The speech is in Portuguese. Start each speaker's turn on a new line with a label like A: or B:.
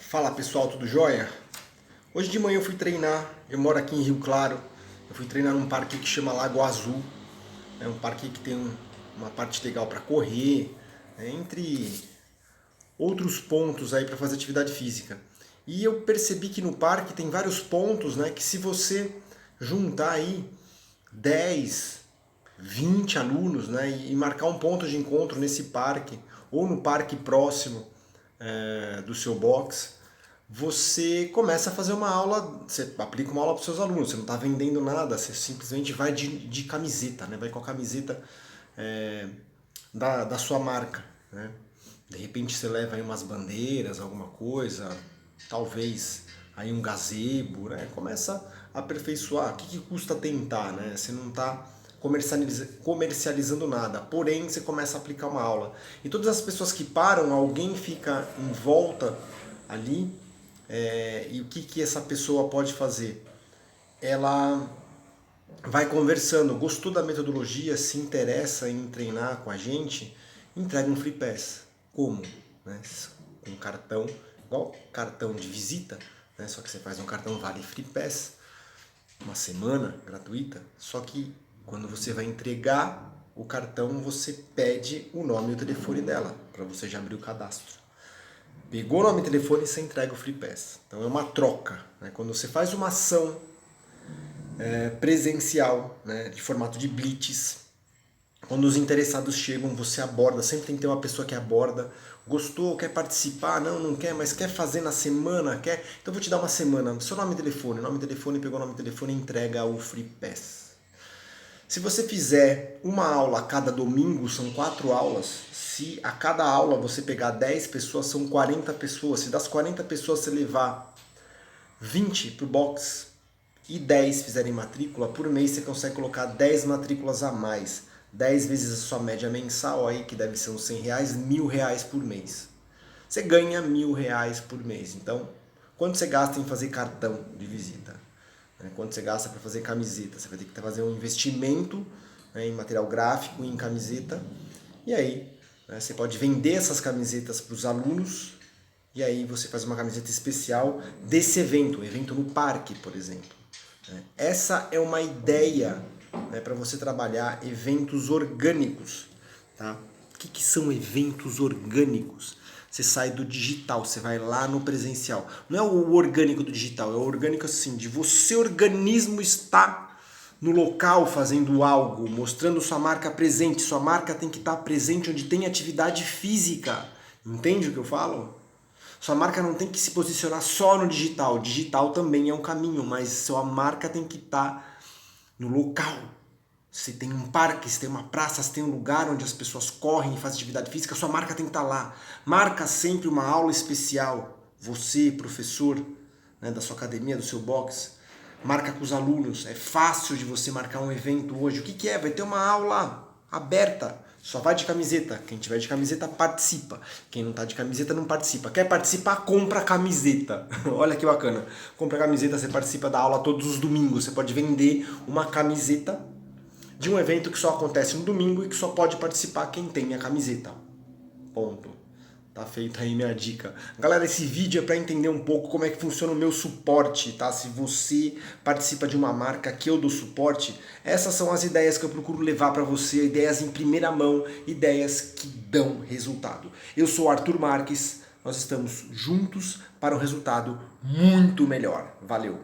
A: Fala pessoal, tudo jóia? Hoje de manhã eu fui treinar, eu moro aqui em Rio Claro, eu fui treinar num parque que chama Lago Azul, é um parque que tem uma parte legal para correr, entre outros pontos aí para fazer atividade física. E eu percebi que no parque tem vários pontos, né, que se você juntar aí 10, 20 alunos, né, e marcar um ponto de encontro nesse parque ou no parque próximo do seu box, você começa a fazer uma aula, você aplica uma aula para os seus alunos, você não está vendendo nada, você simplesmente vai de camiseta, né? Vai com a camiseta da sua marca. Né? De repente você leva aí umas bandeiras, alguma coisa, talvez aí um gazebo, né? Começa a aperfeiçoar. O que custa tentar? Né? Você não está comercializando nada, porém você começa a aplicar uma aula. E todas as pessoas que param, alguém fica em volta ali. E o que essa pessoa pode fazer? Ela vai conversando, gostou da metodologia, se interessa em treinar com a gente, entrega um free pass. Como? Né? Um cartão, igual cartão de visita, né? Só que você faz um cartão vale free pass, uma semana gratuita, só que quando você vai entregar o cartão, você pede o nome e o telefone dela, para você já abrir o cadastro. Pegou o nome e telefone, você entrega o free pass. Então é uma troca. Né? Quando você faz uma ação presencial, né, de formato de blitz, quando os interessados chegam, você aborda, sempre tem que ter uma pessoa que aborda, gostou, quer participar, não quer, mas quer fazer na semana, quer, então vou te dar uma semana, seu nome e telefone, pegou o nome e telefone, entrega o free pass. Se você fizer uma aula a cada domingo, são 4 aulas. Se a cada aula você pegar 10 pessoas, são 40 pessoas. Se das 40 pessoas você levar 20 para o box e 10 fizerem matrícula, por mês você consegue colocar 10 matrículas a mais. 10 vezes a sua média mensal, aí que deve ser uns 100 reais, R$1.000 por mês. Você ganha R$1.000 por mês. Então, quanto você gasta em fazer cartão de visita? Quanto você gasta para fazer camiseta? Você vai ter que fazer um investimento, né, em material gráfico, em camiseta. E aí, né, você pode vender essas camisetas para os alunos. E aí você faz uma camiseta especial desse evento no parque, por exemplo. Essa é uma ideia, né, para você trabalhar eventos orgânicos. Tá? O que são eventos orgânicos? Você sai do digital, você vai lá no presencial. Não é o orgânico do digital, é o orgânico assim, de você, organismo, estar no local fazendo algo, mostrando sua marca presente. Sua marca tem que estar presente onde tem atividade física. Entende o que eu falo? Sua marca não tem que se posicionar só no digital. O digital também é um caminho, mas sua marca tem que estar no local. Se tem um parque, se tem uma praça, se tem um lugar onde as pessoas correm e fazem atividade física, sua marca tem que estar lá. Marca sempre uma aula especial. Você, professor, né, da sua academia, do seu box, marca com os alunos. É fácil de você marcar um evento hoje. O que é? Vai ter uma aula aberta. Só vai de camiseta. Quem tiver de camiseta participa. Quem não tá de camiseta não participa. Quer participar? Compra camiseta. Olha que bacana. Compra camiseta, você participa da aula todos os domingos. Você pode vender uma camiseta de um evento que só acontece no domingo e que só pode participar quem tem a camiseta. Ponto. Tá feita aí minha dica. Galera, esse vídeo é para entender um pouco como é que funciona o meu suporte, tá? Se você participa de uma marca que eu dou suporte, essas são as ideias que eu procuro levar para você, ideias em primeira mão, ideias que dão resultado. Eu sou Arthur Marques, nós estamos juntos para um resultado muito melhor. Valeu!